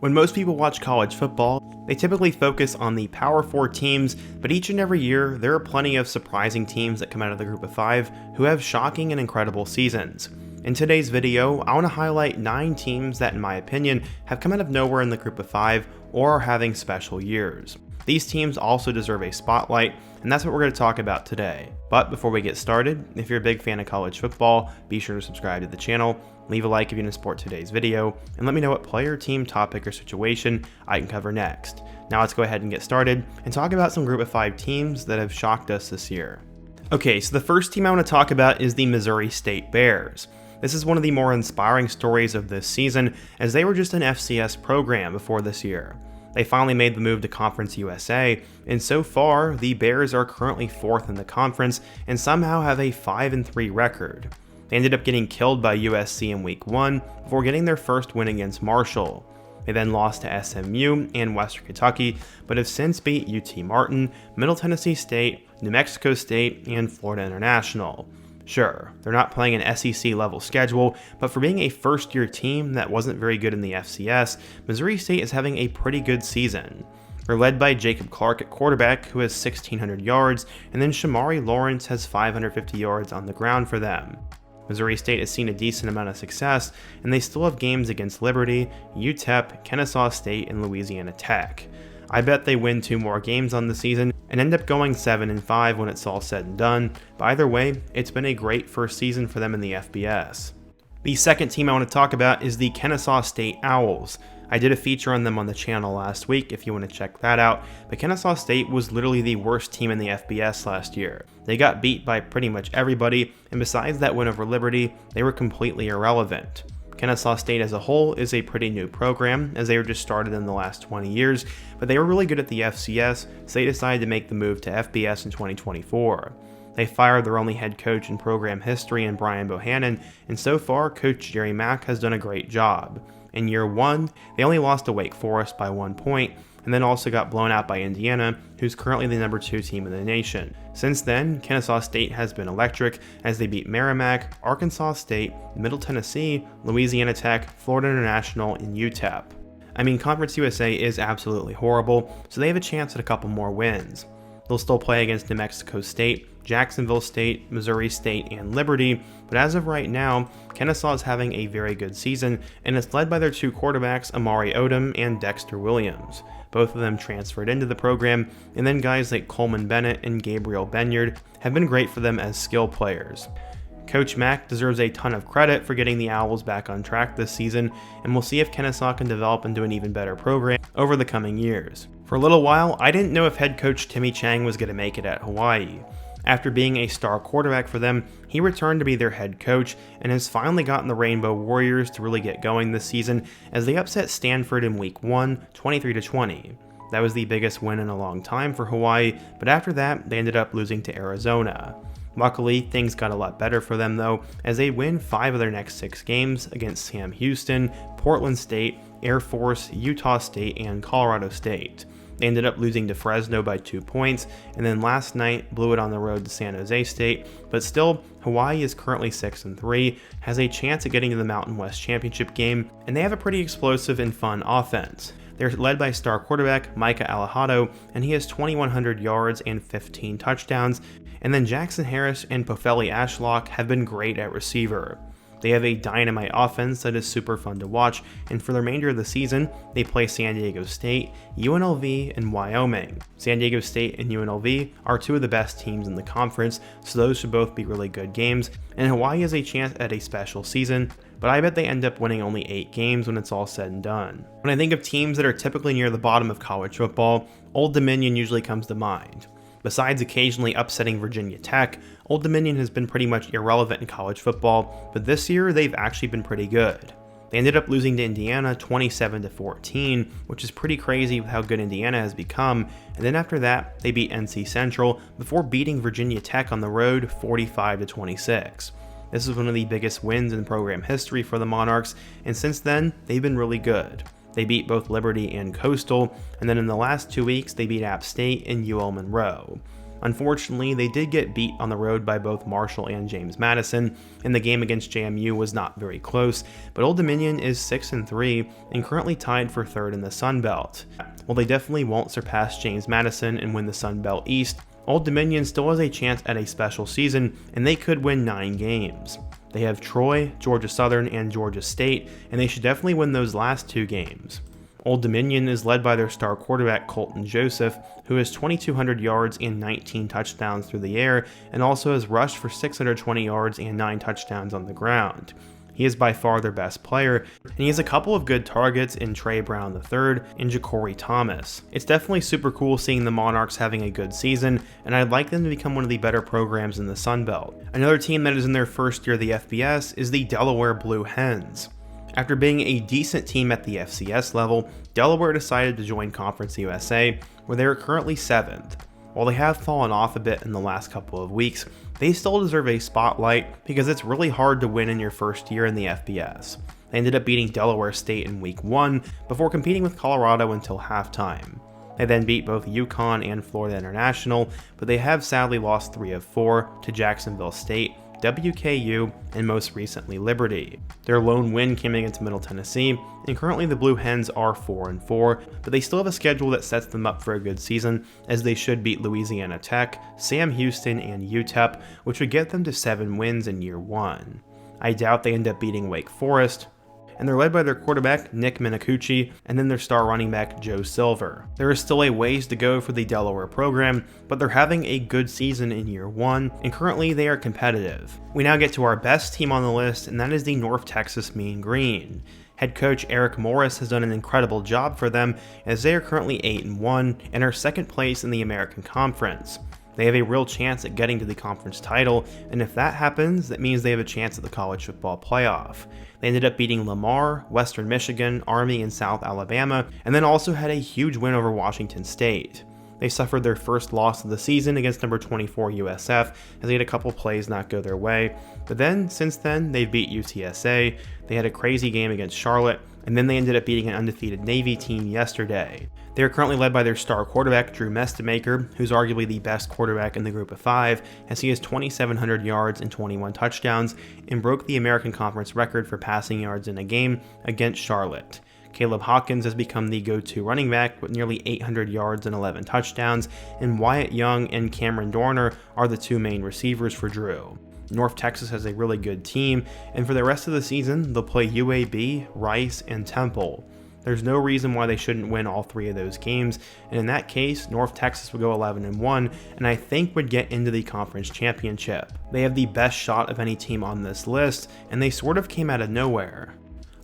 When most people watch college football, they typically focus on the Power 4 teams, but each and every year, there are plenty of surprising teams that come out of the Group of 5 who have shocking and incredible seasons. In today's video, I want to highlight 9 teams that, in my opinion, have come out of nowhere in the Group of 5 or are having special years. These teams also deserve a spotlight, and that's what we're going to talk about today. But before we get started, if you're a big fan of college football, be sure to subscribe to the channel, leave a like if you didn't support today's video, and let me know what player, team, topic, or situation I can cover next. Now let's go ahead and get started and talk about some Group of 5 teams that have shocked us this year. Okay, so the first team I want to talk about is the Missouri State Bears. This is one of the more inspiring stories of this season, as they were just an FCS program before this year. They finally made the move to Conference USA, and so far, the Bears are currently 4th in the conference and somehow have a 5-3 record. They ended up getting killed by USC in Week 1 before getting their first win against Marshall. They then lost to SMU and Western Kentucky, but have since beat UT Martin, Middle Tennessee State, New Mexico State, and Florida International. Sure, they're not playing an SEC level schedule, but for being a first-year team that wasn't very good in the FCS, Missouri State is having a pretty good season. They're led by Jacob Clark at quarterback, who has 1,600 yards, and then Shamari Lawrence has 550 yards on the ground for them. Missouri State has seen a decent amount of success, and they still have games against Liberty, UTEP, Kennesaw State, and Louisiana Tech. I bet they win 2 more games on the season and end up going 7-5 when it's all said and done, but either way, it's been a great first season for them in the FBS. The second team I want to talk about is the Kennesaw State Owls. I did a feature on them on the channel last week if you want to check that out, but Kennesaw State was literally the worst team in the FBS last year. They got beat by pretty much everybody, and besides that win over Liberty, they were completely irrelevant. Kennesaw State as a whole is a pretty new program, as they were just started in the last 20 years, but they were really good at the FCS, so they decided to make the move to FBS in 2024. They fired their only head coach in program history in Brian Bohannon, and so far, Coach Jerry Mack has done a great job. In year 1, they only lost to Wake Forest by 1 point, and then also got blown out by Indiana, who's currently the number 2 team in the nation. Since then, Kennesaw State has been electric as they beat Merrimack, Arkansas State, Middle Tennessee, Louisiana Tech, Florida International, and UTEP. I mean, Conference USA is absolutely horrible, so they have a chance at a couple more wins. They'll still play against New Mexico State, Jacksonville State, Missouri State, and Liberty, but as of right now, Kennesaw is having a very good season, and it's led by their 2 quarterbacks, Amari Odom and Dexter Williams. Both of them transferred into the program, and then guys like Coleman Bennett and Gabriel Benyard have been great for them as skill players. Coach Mack deserves a ton of credit for getting the Owls back on track this season, and we'll see if Kennesaw can develop into an even better program over the coming years. For a little while, I didn't know if head coach Timmy Chang was going to make it at Hawaii. After being a star quarterback for them, he returned to be their head coach and has finally gotten the Rainbow Warriors to really get going this season as they upset Stanford in Week 1, 23-20. That was the biggest win in a long time for Hawaii, but after that, they ended up losing to Arizona. Luckily, things got a lot better for them though, as they win 5 of their next 6 games against Sam Houston, Portland State, Air Force, Utah State, and Colorado State. They ended up losing to Fresno by 2 points, and then last night blew it on the road to San Jose State, but still, Hawaii is currently 6-3, has a chance at getting to the Mountain West Championship game, and they have a pretty explosive and fun offense. They're led by star quarterback Micah Alejado, and he has 2,100 yards and 15 touchdowns, and then Jackson Harris and Pofeli Ashlock have been great at receiver. They have a dynamite offense that is super fun to watch, and for the remainder of the season, they play San Diego State, UNLV, and Wyoming. San Diego State and UNLV are 2 of the best teams in the conference, so those should both be really good games, and Hawaii has a chance at a special season, but I bet they end up winning only 8 games when it's all said and done. When I think of teams that are typically near the bottom of college football, Old Dominion usually comes to mind. Besides occasionally upsetting Virginia Tech, Old Dominion has been pretty much irrelevant in college football, but this year they've actually been pretty good. They ended up losing to Indiana 27-14, which is pretty crazy with how good Indiana has become, and then after that, they beat NC Central before beating Virginia Tech on the road 45-26. This is one of the biggest wins in program history for the Monarchs, and since then, they've been really good. They beat both Liberty and Coastal, and then in the last 2 weeks, they beat App State and UL Monroe. Unfortunately, they did get beat on the road by both Marshall and James Madison, and the game against JMU was not very close, but Old Dominion is 6-3 and currently tied for third in the Sun Belt. While they definitely won't surpass James Madison and win the Sun Belt East, Old Dominion still has a chance at a special season, and they could win 9 games. They have Troy, Georgia Southern, and Georgia State, and they should definitely win those last 2 games. Old Dominion is led by their star quarterback Colton Joseph, who has 2,200 yards and 19 touchdowns through the air, and also has rushed for 620 yards and 9 touchdowns on the ground. He is by far their best player, and he has a couple of good targets in Trey Brown III and Ja'Cory Thomas. It's definitely super cool seeing the Monarchs having a good season, and I'd like them to become one of the better programs in the Sun Belt. Another team that is in their first year of the FBS is the Delaware Blue Hens. After being a decent team at the FCS level, Delaware decided to join Conference USA, where they are currently 7th. While they have fallen off a bit in the last couple of weeks, they still deserve a spotlight because it's really hard to win in your first year in the FBS. They ended up beating Delaware State in Week 1 before competing with Colorado until halftime. They then beat both UConn and Florida International, but they have sadly lost 3 of 4 to Jacksonville State, WKU, and most recently Liberty. Their lone win came against Middle Tennessee, and currently the Blue Hens are 4-4, but they still have a schedule that sets them up for a good season, as they should beat Louisiana Tech, Sam Houston, and UTEP, which would get them to 7 wins in year 1. I doubt they end up beating Wake Forest, and they're led by their quarterback Nick Minicucci and then their star running back Joe Silver. There is still a ways to go for the Delaware program, but they're having a good season in year 1, and currently they are competitive. We now get to our best team on the list, and that is the North Texas Mean Green. Head coach Eric Morris has done an incredible job for them, as they are currently 8-1 and are 2nd place in the American Conference. They have a real chance at getting to the conference title, and if that happens, that means they have a chance at the college football playoff. They ended up beating Lamar, Western Michigan, Army, and South Alabama, and then also had a huge win over Washington State. They suffered their first loss of the season against number 24 USF, as they had a couple plays not go their way, but then, since then, they've beat UTSA, they had a crazy game against Charlotte, and then they ended up beating an undefeated Navy team yesterday. They are currently led by their star quarterback, Drew Mestemaker, who's arguably the best quarterback in the group of 5, as he has 2,700 yards and 21 touchdowns, and broke the American Conference record for passing yards in a game against Charlotte. Caleb Hawkins has become the go-to running back with nearly 800 yards and 11 touchdowns, and Wyatt Young and Cameron Dorner are the 2 main receivers for Drew. North Texas has a really good team, and for the rest of the season, they'll play UAB, Rice, and Temple. There's no reason why they shouldn't win all 3 of those games, and in that case, North Texas would go 11-1, and I think would get into the conference championship. They have the best shot of any team on this list, and they sort of came out of nowhere.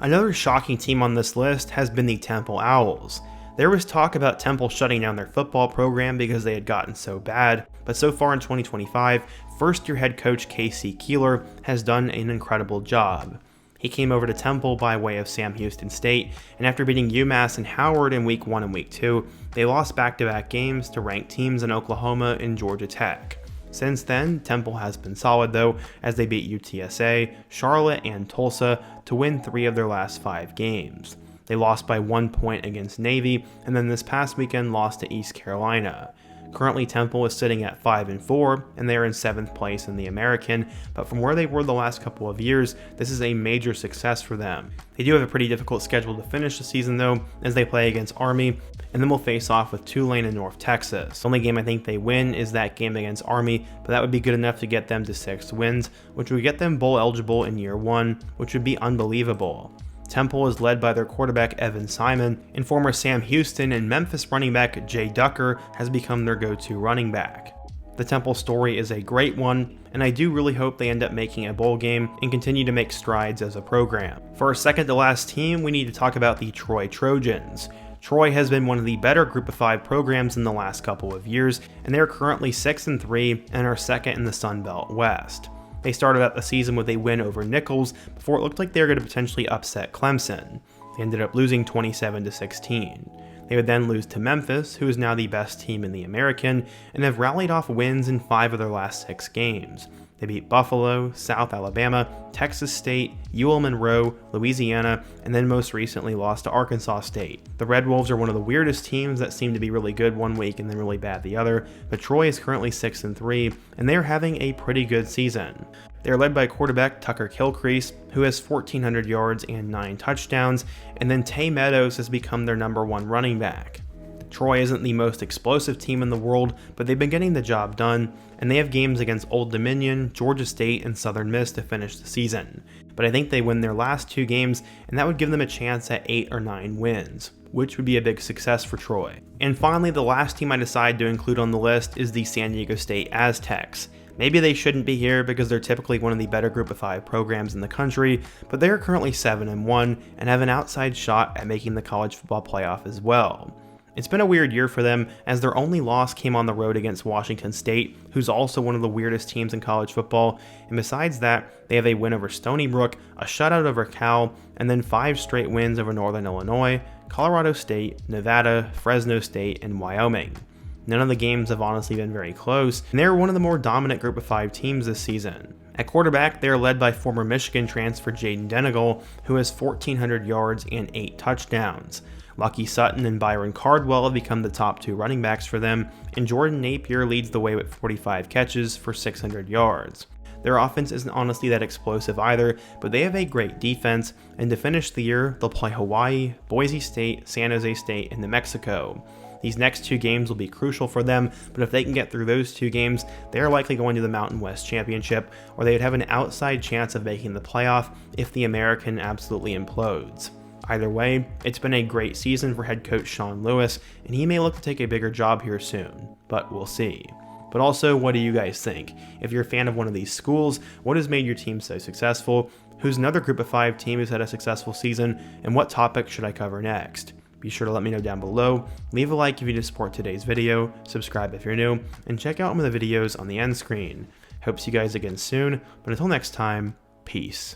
Another shocking team on this list has been the Temple Owls. There was talk about Temple shutting down their football program because they had gotten so bad, but so far in 2025, first-year head coach Casey Keeler has done an incredible job. He came over to Temple by way of Sam Houston State, and after beating UMass and Howard in Week 1 and Week 2, they lost back-to-back games to ranked teams in Oklahoma and Georgia Tech. Since then, Temple has been solid though, as they beat UTSA, Charlotte, and Tulsa to win 3 of their last 5 games. They lost by 1 point against Navy, and then this past weekend lost to East Carolina. Currently, Temple is sitting at 5-4, and they are in 7th place in the American, but from where they were the last couple of years, this is a major success for them. They do have a pretty difficult schedule to finish the season though, as they play against Army, and then will face off with Tulane in North Texas. The only game I think they win is that game against Army, but that would be good enough to get them to 6 wins, which would get them bowl eligible in year 1, which would be unbelievable. Temple is led by their quarterback Evan Simon, and former Sam Houston and Memphis running back Jay Ducker has become their go-to running back. The Temple story is a great one, and I do really hope they end up making a bowl game and continue to make strides as a program. For our second to last team, we need to talk about the Troy Trojans. Troy has been one of the better Group of 5 programs in the last couple of years, and they are currently 6-3 and are 2nd in the Sun Belt West. They started out the season with a win over Nichols before it looked like they were going to potentially upset Clemson. They ended up losing 27-16. They would then lose to Memphis, who is now the best team in the American, and have rallied off wins in 5 of their last 6 games. They beat Buffalo, South Alabama, Texas State, UL Monroe, Louisiana, and then most recently lost to Arkansas State. The Red Wolves are one of the weirdest teams that seem to be really good one week and then really bad the other, but Troy is currently 6-3, and they're having a pretty good season. They're led by quarterback Tucker Kilcrease, who has 1,400 yards and 9 touchdowns, and then Tay Meadows has become their #1 running back. Troy isn't the most explosive team in the world, but they've been getting the job done, and they have games against Old Dominion, Georgia State, and Southern Miss to finish the season. But I think they win their last 2 games, and that would give them a chance at 8 or 9 wins, which would be a big success for Troy. And finally, the last team I decided to include on the list is the San Diego State Aztecs. Maybe they shouldn't be here because they're typically one of the better Group of 5 programs in the country, but they are currently 7-1 and have an outside shot at making the college football playoff as well. It's been a weird year for them, as their only loss came on the road against Washington State, who's also one of the weirdest teams in college football, and besides that, they have a win over Stony Brook, a shutout over Cal, and then 5 straight wins over Northern Illinois, Colorado State, Nevada, Fresno State, and Wyoming. None of the games have honestly been very close, and they're one of the more dominant Group of 5 teams this season. At quarterback, they are led by former Michigan transfer Jaden Denegal, who has 1,400 yards and 8 touchdowns. Lucky Sutton and Byron Cardwell have become the top 2 running backs for them, and Jordan Napier leads the way with 45 catches for 600 yards. Their offense isn't honestly that explosive either, but they have a great defense, and to finish the year, they'll play Hawaii, Boise State, San Jose State, and New Mexico. These next 2 games will be crucial for them, but if they can get through those 2 games, they are likely going to the Mountain West Championship, or they would have an outside chance of making the playoff if the American absolutely implodes. Either way, it's been a great season for head coach Sean Lewis, and he may look to take a bigger job here soon, but we'll see. But also, what do you guys think? If you're a fan of one of these schools, what has made your team so successful? Who's another Group of 5 team who's had a successful season? And what topic should I cover next? Be sure to let me know down below, leave a like if you just support today's video, subscribe if you're new, and check out one of the videos on the end screen. Hope to see you guys again soon, but until next time, peace.